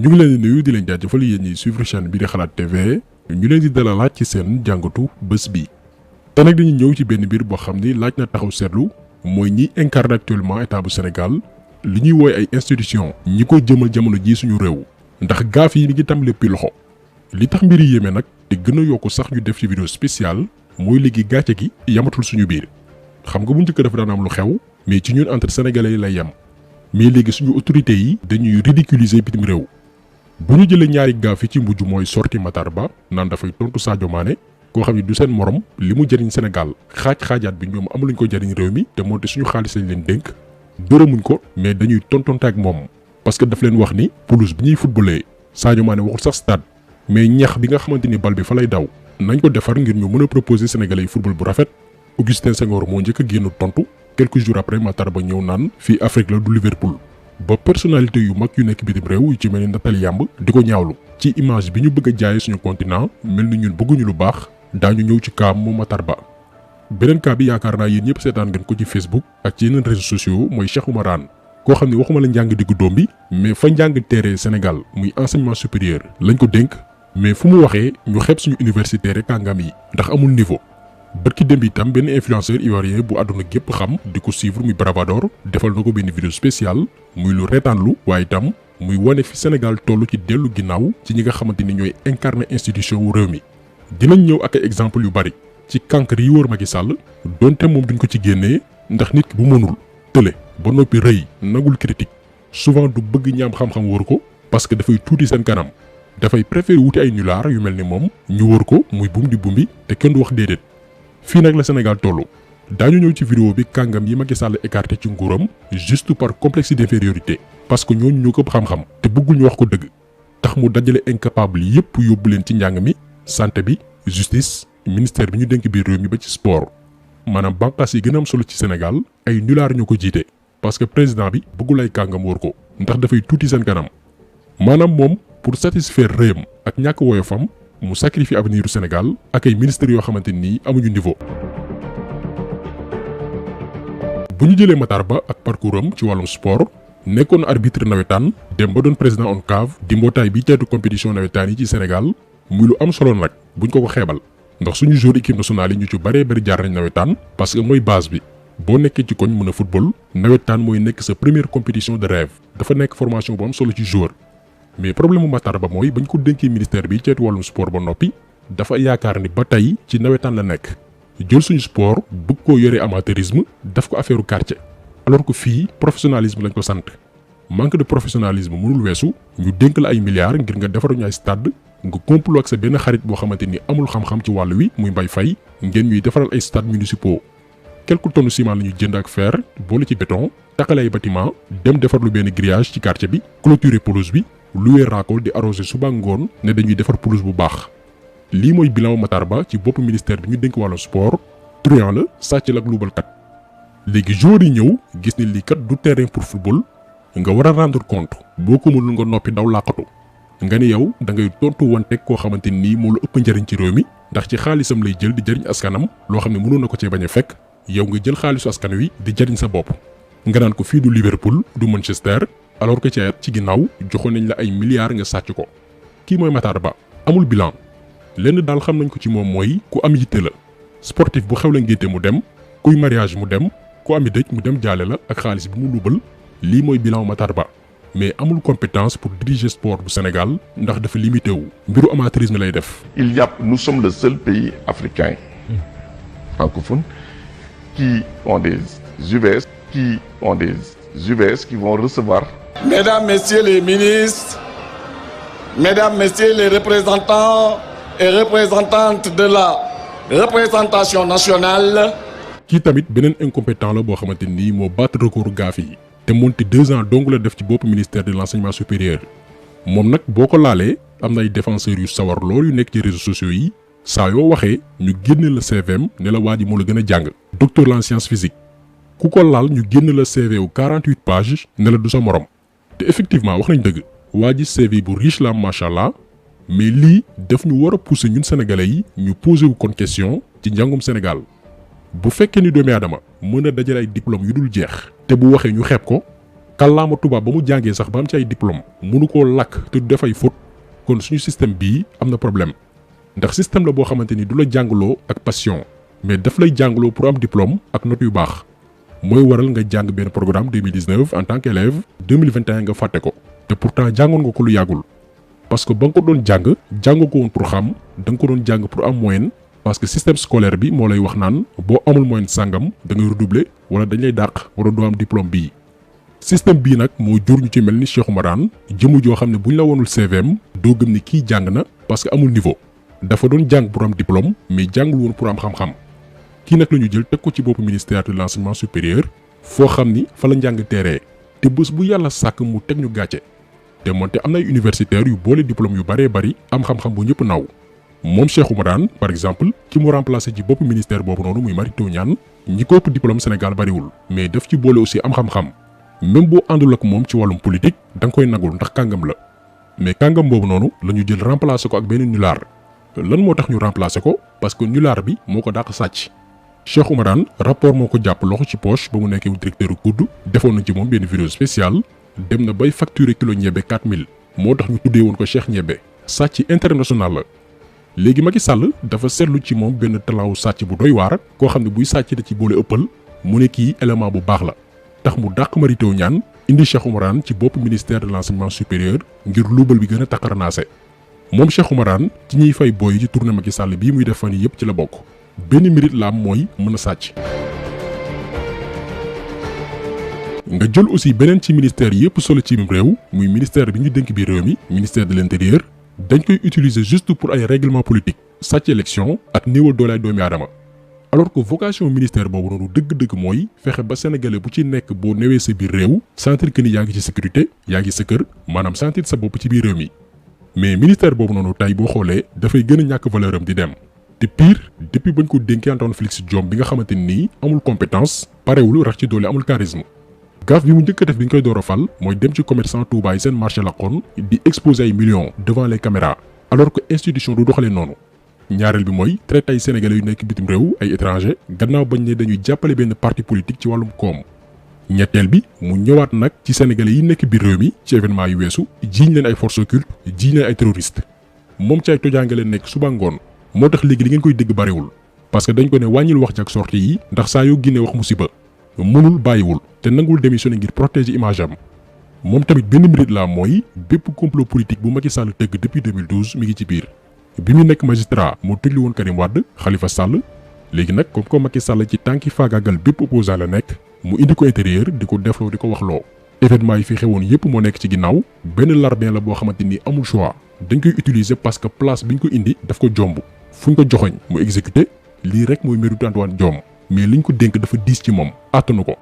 ñu ngi leen di nuyu di leen jaajëfal yéen ñi suivre chaîne bi di xalaat TV ñu leen di dalalaat ci seen jàngatu bés bi. te nag dañuy ñëw ci benn mbir boo xam ni laaj na taxaw seetlu mooy ñi incarne actuellement état bu Sénégal li ñuy woy ay institution ñi ko jëmal jamono ji suñu réew ndax gaaf yi mi ngi tam léppi loxo li tax mbir yi yéeme nag te gën a yokku sax ñu def ci vidéo spéciale mooy léegi gàcce gi yamatul suñu biir xam nga bu njëkk dafa daan am lu xew mais ci ñun entre sénégalais yi lay yem mais léegi suñu autorités yi dañuy ridiculiser bitim réew bu ñu jëlee ñaari gaaf yi ci mujj mooy sorti Matar Ba naan dafay tontu Sadio Mané koo xam ne du seen morom li mu jëriñ Sénégal xaajaat bi ñoom amuluñ ko jëriñ réew mi te moonte suñu xaalis lañ leen dénk dërëmuñ ko mais dañuy tontonte ak moom parce que daf leen wax ni pelouse bi ñuy footballé Sadio Mané waxul sax stade mais ñax bi nga xamante ni bal bi fa lay daw nañ ko defar ngir ñu mën a proposer sénégalais yi football bu rafet Augustin Senghor moo njëkk a génn tontu quelques jours après Matar Ba ñëw naan fii Afrique la du Liverpool ba personnalité yu mag yu nekk bitim réew yu ci mel ni Nathalie Yamb di ko ñaawlu ci image bi ñu bëgg a jaayee suñu continent mel ni ñun bëgguñu lu baax daañu ñëw ci kaam mu Matar Ba. beneen cas bi yaakaar naa yéen ñëpp seetaan ngeen ko ci Facebook ak ci yeneen réseaux sociaux mooy Cheikh Oumar Anne koo xam ne waxuma la njàng diggu doom bi mais fa njàng teere Sénégal muy enseignement supérieur lañ ko dénk mais fu mu waxee ñu xeeb suñu université rek kàngam yi ndax amul niveau. barki démb itam benn influenceur ivoirien bu àdduna gépp xam di ko suivre muy Bravador defal na ko benn vidéo spéciale muy lu reetaanlu waaye itam muy wane fi Sénégal toll ci dellu ginnaaw ci ñi nga xamante ni ñooy incarner institution wu réew mi. dinañ ñëw ak ay exemple yu bari ci cancre yi wër Macky Sall donte moom duñ ko ci génnee ndax nit ki bu mënul tële ba noppi rëy nagul critique souvent du bëgg ñaam xam-xam wër ko parce que dafay tuuti seen kanam dafay préférer wuti ay nulaar yu mel ni moom ñu wër ko muy bum di bumbi te kenn du wax déedéet. fii nag la Sénégal tollu daañu ñëw ci vidéo bi kàngam yi Macky Sall écarté ci nguuram juste par complexe d'infériorité parce que ñooñu ñoo ko xam-xam te bëggul ñu wax ko dëgg tax mu dajale incapable yépp yóbbu leen ci njàng mi santé bi justice ministère bi ñu dénk biir réew mi ba ci sport maanaam bànqaas yi gën a am solo ci Sénégal ay nulaar ñoo ko jiite parce que président bi bëggul ay kàngam wóor ko ndax dafay tuuti seen kanam maanaam moom pour satisfaire réewam ak ñàkk woyofam mu sacrifier avenir du Sénégal ak ay ministres yoo xamante ni amuñu niveau. bu ñu jëlee Matar Ba ak parcours am ci wàllum sport nekkoon arbitre nawetaan dem ba doon président ONCAV di mbootaay bi teetu compétition nawetaan yi ci Sénégal muy lu am solo nag buñ ko xeebal ndax suñu joueur équipe nationale yi ñu ci bëree bëri jaar nañ nawetaan parce que mooy base bi boo nekkee ci koñ mën a football nawetaan mooy nekk sa première compétition de rêve dafa nekk formation bu am solo ci joueur. mais problème mu Matar Ba mooy bañ ko dénkee ministère bi ceetu wàllum sport ba noppi dafa yaakaar ni ba tey ci nawetaan la nekk jël suñu sport bëgg koo yore amateurisme daf ko affaire quartier alors que fii professionnalisme lañ ko sant manque de professionnalisme mënul weesu ñu dénk la ay milliards ngir nga defaruñu ay stade nga complot ak sa benn xarit boo xamante ni amul xam-xam ci wàll wi muy Mbaye Faye ngeen ñuy defaral ay stades municipaux quelques tonnes ciment la ñu jënd ak fer boole ci béton takkale ay bâtiment dem defar lu benn grillage ci quartier bi clôturer pelouse bi loué raakool di arrosé suba ngoon ne dañuy defar pelouse bu baax lii mooy bilan Matar Ba ci bopp ministère bi ñu dénk wàllu sport truand la sàcc la ak luubalkat léegi joueurs yi ñëw gis ni lii kat du terrain pour football nga war a rendre compte boo ko mënul nga noppi daw làqatu nga ni yow da ngay tontu wanteeg koo xamante nii moo la ëpp njëriñ ci réew mi ndax ci xaalisam lay jël di jëriñ askanam loo xam ne mënoon na ko cee bañ a fekk yow nga jël xaalisu askan wi di jëriñ sa bopp nga naan ko fii du Liverpool du Manchester alors que ci ginnaaw joxoon nañ la ay milliards nga sàcc ko kii mooy Matar Ba amul bilan lenn daal xam nañ ko ci moom mooy ku am yitte la sportif bu xew la ngénte mu dem kuy mariage mu dem ku ami dëj mu dem jaale la ak xaalis bi mu lubal lii mooy bilan Matar Ba mais amul compétence pour diriger sport bu Sénégal ndax dafa limité wu mbiru amateurisme lay def. Nous sommes le seul pays africain francophone qui ont des UVS qui vont recevoir. Mesdames, Messieurs les ministres, Mesdames, Messieurs les représentants et représentantes de la représentation nationale. kii tamit beneen incompétent la boo xamante ni moo battre record gaaf yi te moonte 2 ans dong la def ci bopp ministère de l'enseignement supérieur moom nag boo ko laalee am na ay défenseurs yu sawar lool yu nekk ci réseaux sociaux yi saa yoo waxee ñu génne la CVM ne la waa ji moo la gën a jàng docteur en sciences physiques ku ko laal ñu génn la CV wu 48 pages ne la du sa morom te effectivement wax nañ dëgg waa ji CV bu riche la macha allah mais lii daf ñu war a pousser ñun sénégalais yi ñu poser wu kon question ci njàngum Sénégal bu fekkee ni doomi aadama mën a dajale ay diplôme yu dul jeex te bu waxee ñu xeeb ko kàllaama tubaab ba mu jàngee sax ba am ci ay diplôme mënu koo làkk te du def ay faute kon suñu système bii am na problème ndax système la boo xamante ni du la jàngaloo ak passion mais daf lay jàngaloo pour am diplôme ak note yu baax mooy waral nga jàng benn programme 2019 en tant qu'élève 2021 nga fàtte ko te pourtant jàngoon nga ko lu yàggul parce que ba nga ko doon jàng ko woon pour xam da nga ko doon jàng pour am moyenne parce que système scolaire bi moo lay wax naan boo amul moyenne sàngam da ngay redoubler wala dañ lay dàq wala doo am diplôme bii. système bii nag moo jur ñu ci mel ni Cheikh Oumar Anne jëmu joo xam ne buñ la wonul CVM doo gëm ni kii jàng na parce que amul niveau dafa doon jàng pour am diplôme mais jàngul woon pour am xam-xam. kii nag la ñu jël teg ko ci boppu ministère de l'enseignement supérieur foo xam ni fa la njàng teeree te bés bu yàlla sàkk mu teg ñu gàcce te moonte am na ay universitaires yu boole diplôme yu bëree bëri am xam-xam bu ñëpp naw moom Cheikh Oumar Anne par exemple ki mu remplacé ci boppu ministère boobu noonu muy Mary Teuw Niane ñi ko ëpp diplôme Sénégal bëriwul mais daf ci boole aussi am xam-xam même boo àndul ak moom ci wàllum politique da nga koy nagul ndax kàngam la mais kàngam boobu noonu la ñu jël remplacé ko ak benn nulaar lan moo tax ñu remplacé ko parce que nulaar bi moo ko dàq sàcc. Cheikh Oumar Anne rapport moo ko jàpp loxo ci poche ba mu nekkee directeur COUD defoon nañ ci moom benn vidéo spéciale dem na bay facturer kilo ñebe 4000 moo tax ñu tuddee woon ko Cheikh ñebe sàcc international la. léegi Macky Sall dafa seetlu ci moom benn talaawu sàcc bu doy waar koo xam ne buy sàcc da ci boole ëppal mu ne kii élément bu baax la tax mu dàq Mary Teuw Niane indi Cheikh Oumar Anne ci bopp ministère de l'enseignement supérieur ngir luubal bi gën a taqarnaase moom Cheikh Oumar Anne ci ñuy fay booy ci tournée Macky Sall bii muy def fan yii yëpp ci la bokk. benn mérite la am mooy mën a sàcc. nga jël aussi beneen ci ministère yëpp solo ci réew muy ministère bi ñu dénk bi réew mi ministère de l'intérieur dañ koy utiliser juste pour ay règlement politique sàcc élection ak néewal doolaay doomi aadama alors que vocation ministère boobu noonu dëgg-dëgg mooy fexe ba sénégalais bu ci nekk boo newee sa biir réew sentir que ni yaa ngi ci sécurité yaa ngi sa kër maanaam sentir sa bopp ci biir réew mi mais ministère boobu noonu tey boo xoolee dafay gën a ñàkk valeur am di dem. te pire depuis bañ ko dénkee Antoine Félix Diome bi nga xamante ni amul compétence parewul rax ci doole amul charisme gaaf bi mu njëkk a def bi ñu koy door a fal mooy dem ci commerçant Touba yi seen marché laqoon di exposer ay millions devant les caméras alors que institution du doxalee noonu. ñaareel bi mooy traité ay sénégalais yu nekk bitim réew ay étranger gannaaw bañ ne dañuy jàppale benn parti politique ci wàllum koom. ñetteel bi mu ñëwaat nag ci sénégalais yi nekk biir réew mi ci événement yu weesu jiiñ leen ay forces occultes jiiñ leen ay terroristes moom ci ay tojaange leen nekk suba ngoon. moo tax léegi li ngeen koy dégg bariwul parce que dañ ko ne wàññil wax ji ak sortie yi ndax saa yoo génnee wax musiba mënul bàyyiwul te nangul démissionné ngir protéger image am moom tamit benn mérite la mooy bépp complot politique bu Macky Sall tëgg depuis 2012 mi ngi ci biir bi mu nekk magistrat moo tëjlu woon Karim Wade Khalifa Sall léegi nag comme ko Macky Sall ci tànki faagaagal bépp opposant la nekk mu indi ko intérieur di ko defloo di ko waxloo événement yi fi xewoon yépp moo nekk ci ginnaaw benn larbin la boo xamante ni amul choix dañ koy utiliser parce que place biñ ko indi daf ko jomb fu ñu ko joxoñ mu exécuté lii rek mooy méritu Antoine Diome mais liñ ko dénk dafa diis ci moom àttanu ko.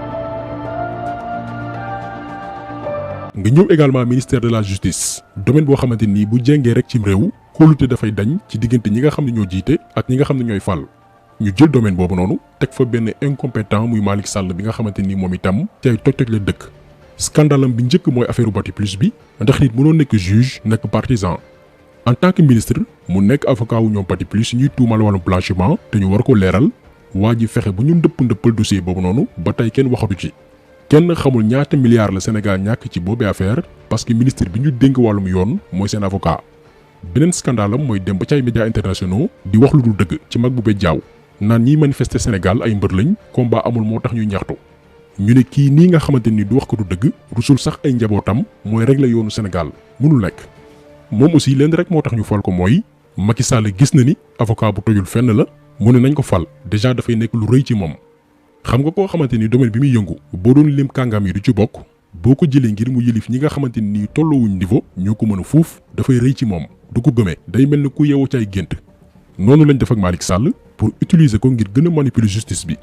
nga ñëw également ministère de la justice domaine boo xamante ni bu jengee rek cim réew kóolute dafay dañ ci diggante ñi nga xam ne ñoo jiite ak ñi nga xam ne ñooy fal ñu jël domaine boobu noonu teg fa benn incompétent muy Malick Sall bi nga xamante ni moom itam ci ay toj-toj la dëkk. scandalam bi njëkk mooy affaire Batiplus bi ndax nit mënoo nekk juge nekk partisan. en tant que ministre mu nekk avocat wu ñoom Batiplus ñuy tuumal wàllum blanchiment te ñu war ko leeral waa ji fexe bu ñu ndëppal dossier boobu noonu ba tey kenn waxatu ci kenn xamul ñaata milliards la Sénégal ñàkk ci boobee affaire parce que ministre bi ñu dénk wàllum yoon mooy seen avocat. beneen scandale am mooy dem ba ci ay médias internationaux di wax lu dul dëgg ci mag bu be jaaw naan ñiy manifester Sénégal ay mbër lañ combat amul moo tax ñuy ñaxtu ñu ne kii nii nga xamante ni du wax ko du dëgg rusul sax ay njabootam mooy régler yoonu Sénégal mënul nekk. moom aussi leen rek moo tax ñu fal ko mooy Macky Sall gis na ni avocat bu tojul fenn la mu ne nañ ko fal déjà dafay nekk lu rëy ci moom. xam nga koo xamante ni domaine bi muy yëngu boo doon lim kàngam yi du ci bokk boo ko jëlee ngir mu yëlif ñi nga xamante ni tolloowuñ niveau ñoo ko mën a fuuf dafay rëy ci moom du ko gëmee day mel ni ku yeewu ci ay gént. noonu lañ def ak Malick Sall pour utiliser ko ngir gën a manipuler justice bi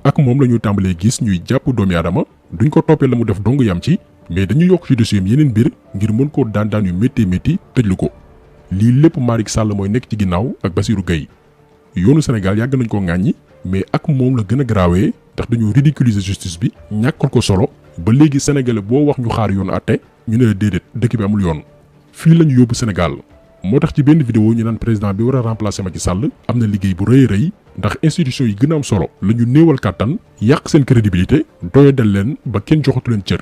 ak moom la ñu tàmbalee gis ñuy jàpp doomi aadama duñ ko toppee la mu def dong yam ci mais dañu yokk ci dossier yeneen mbir ngir mën koo daan yu métti tëjlu ko lii lépp Malick Sall mooy nekk ci ginnaaw ak Bassirou Gueye yoonu Sénégal yàgg nañ ko ŋàññi mais ak moom la gën a garaawee ndax dañoo ridiculiser justice bi ñàkkal ko solo ba léegi sénégalais boo wax ñu xaar yoon àtte ñu ne la déedéet dëkk bi amul yoon fii la ñu yóbbu Sénégal moo tax ci benn vidéo ñu naan président bi war a remplacer Macky Sall am na liggéey bu rëy rëy ndax institution yi gën a am solo la ñu néewal kàttan yàq seen crédibilité doyadal leen ba kenn joxatu leen cër.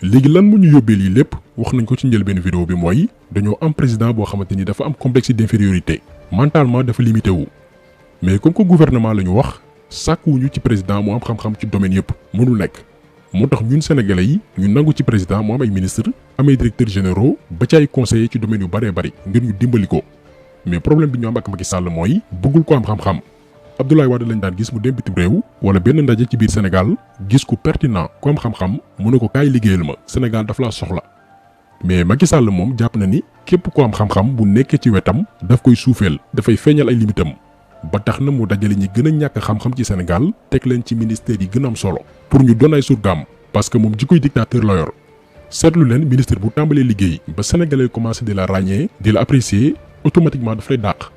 léegi lan mu ñu yóbbee lii lépp wax nañ ko ci njëlbeen vidéo bi mooy dañoo am président boo xamante ni dafa am complexe d'infériorité mentalement dafa limité wu mais comme que gouvernement la ñu wax sàkkuwuñu ci président mu am xam-xam ci domaine yëpp mënul nekk moo tax ñun sénégalais yi ñu nangu ci président mu am ay ministre am ay directeurs généraux ba ci ay conseillers ci domaine yu bëree bëri ngir ñu dimbali ko mais problème bi ñu am ak Macky Sall mooy bëggul ko am xam-xam Abdoulaye Wade lañ daan gis mu dem bitim réew wala benn ndaje ci biir Sénégal gis ku pertinent ku am xam-xam mu ne ko kaay liggéeyal ma Sénégal daf laa soxla mais Macky Sall moom jàpp na ni képp ku am xam-xam bu nekkee ci wetam daf koy suufeel dafay feeñal ay limitam ba tax na mu dajale ñi gën a ñàkk xam-xam ci Sénégal teg leen ci ministère yi gën a am solo pour ñu doon ay surgaam parce que moom jikkoy dictateur la yor seetlu leen ministre bu tàmbalee liggéey ba sénégalais commencé di la ràññee di la apprécier automatiquement daf lay dàq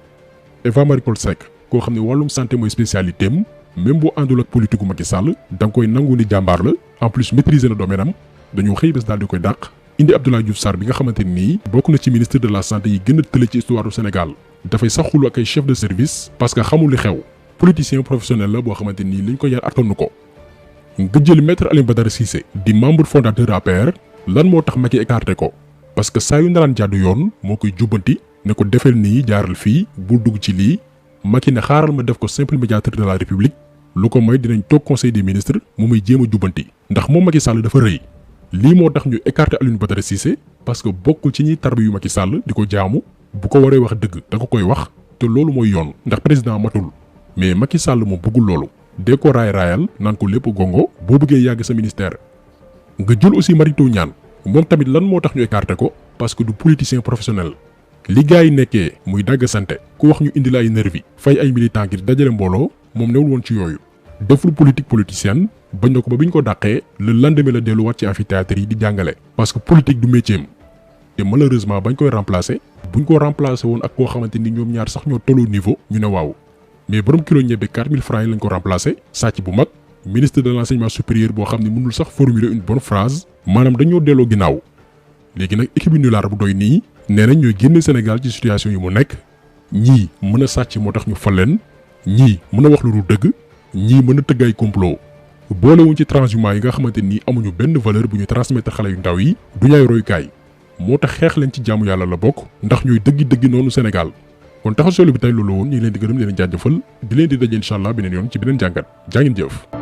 Eva Marie Coll Seck koo xam ne wàllum santé mooy spécialité am même boo àndul ak politique gu Macky Sall da nga koy nangu ni jàmbaar la en plus maîtriser na domaine am dañoo xëy bés daal di koy dàq indi Abdoulaye Diouf Sarr bi nga xamante ni bokk na ci ministre de la santé yi gën a tële ci histoire du Sénégal dafay sax xulu ak ay chef de service parce que xamul li xew politicien professionnel la boo xamante ni liñ ko yar attanu ko nga jël maître Alioune Badara Cissé di membre fondateur APR lan moo tax Macky écarté ko parce que saa yu naraan jàddu yoon moo koy jubbanti ne ko defel nii jaaral fii bul dugg ci lii Macky ne xaaral ma def ko simple médiateur de la République lu ko mooy dinañ toog conseil des ministres mu may jéem a jubbanti ndax moom Macky Sall dafa rëy lii moo tax ñu écarté Alioune Badara Cissé parce que bokkul ci ñiy tarbi yu Macky Sall di ko jaamu bu ko waree wax dëgg da ko koy wax te loolu mooy yoon ndax président matul mais Macky Sall moom bëggul loolu dee ko raayal naan ko lépp gongo boo bëggee yàgg sa ministère nga jël aussi Mary Teuw Niane moom tamit lan moo tax ñu écarté ko parce que du politicien professionnel li gars yi nekkee muy dagg sante ku wax ñu indi la ay nervi fay ay militant ngir dajale mbooloo moom newul woon ci yooyu deful politique politicienne bañ na ko ba biñ ko dàqee le lendemain la delluwaat ci amphithéâtre yi di jàngale parce que politique du métier am te malheureusement bañ koy remplacer buñ ko remplacer woon ak koo xamante ni ñoom ñaar sax ñoo tolloo niveau ñu ne waaw mais borom kilo ñebe 4000 francs yi lañ ko remplacer sàcc bu mag ministre de l'enseignement supérieur boo xam ne mënul sax formuler une bonne phrase maanaam dañoo delloo ginnaaw léegi nag équipe nulaar bu doy nii nee nañ ñooy génne Sénégal ci situation yi mu nekk ñii mën a sàcc moo tax ñu fal leen ñii mën a wax lu dul dëgg ñii mën a tëgg ay complot boolewuñ ci transhumants yi nga xamante ni amuñu benn valeur bu ñu transmettre xale yu ndaw yi duñu ay royukaay moo tax xeex leen ci jaamu yàlla la bokk ndax ñooy dëggi noonu Sénégal kon taxaw solo bi tey loolu woon ñu ngi leen di gërëm di leen jaajëfal di leen di daje incha allah beneen yoon ci beneen jàngat jaa ngeen jëf.